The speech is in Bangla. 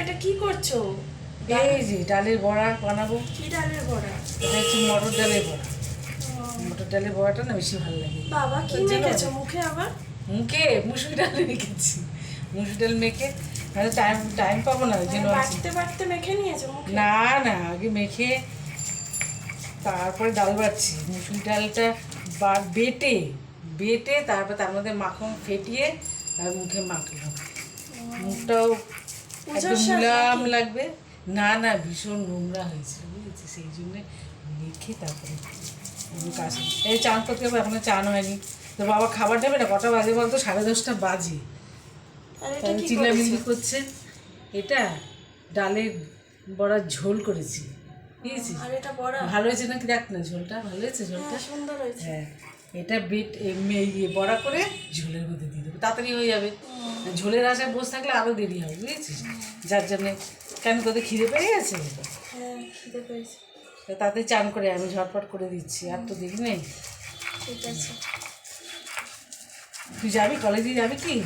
এটা কি করছো? এই যে ডালের বড়া বানাবো। কি ডালের বড়া? এটা হচ্ছে মটর ডালের বড়া। মটর ডালের বড়াটা না বেশি ভালো লাগে। বাবা কি ওর জন্য মেখেছো মুখে আবার? মুখে মুসুরি ডাল মেখেছি। মুসুরি ডাল মেখে টাইম টাইম পাবো না ওই জন্য আছি। বাটতে বাটতে মেখে নিয়েছো মুখে? না না, আগে মেখে তারপরে ডাল বাটছি। মুসুরি ডালটা বেটে বেটে তারপর তার মধ্যে মাখন ফেটিয়ে আর মুখে মাখলাম। মুখটাও একদম মুলাম লাগবে। না না, ভীষণ নোংরা হয়েছিল বুঝেছি, সেই জন্যে মেখে তারপরে কাজ। এই চান করতে হবে, এখনো চান হয়নি। তো বাবা খাবার দেবে না, কটা বাজে বলতো? 10:30 বাজে। চিল্লামিল্লি করছে। এটা ডালের বড়ার ঝোল করেছি, বুঝেছিস? আর এটা বড়া ভালো হয়েছে নাকি দেখ না, ঝোলটা ভালো হয়েছে। ঝোলটা সুন্দর হয়েছে। হ্যাঁ, এটা বড়া করে ঝোলের মধ্যে দিয়ে দেবো, তাড়াতাড়ি হয়ে যাবে। ঝোলের আশায় বসে থাকলে আরও দেরি হবে, বুঝেছিস? যার জন্যে কেন তোদের খিদে পেয়ে গেছে? হ্যাঁ খিদে পেয়েছে। তাতে চান করে আমি ঝটপট করে দিচ্ছি, আর তো দেরি নেই। ঠিক আছে। তুই যাবি কলেজে, যাবি কি?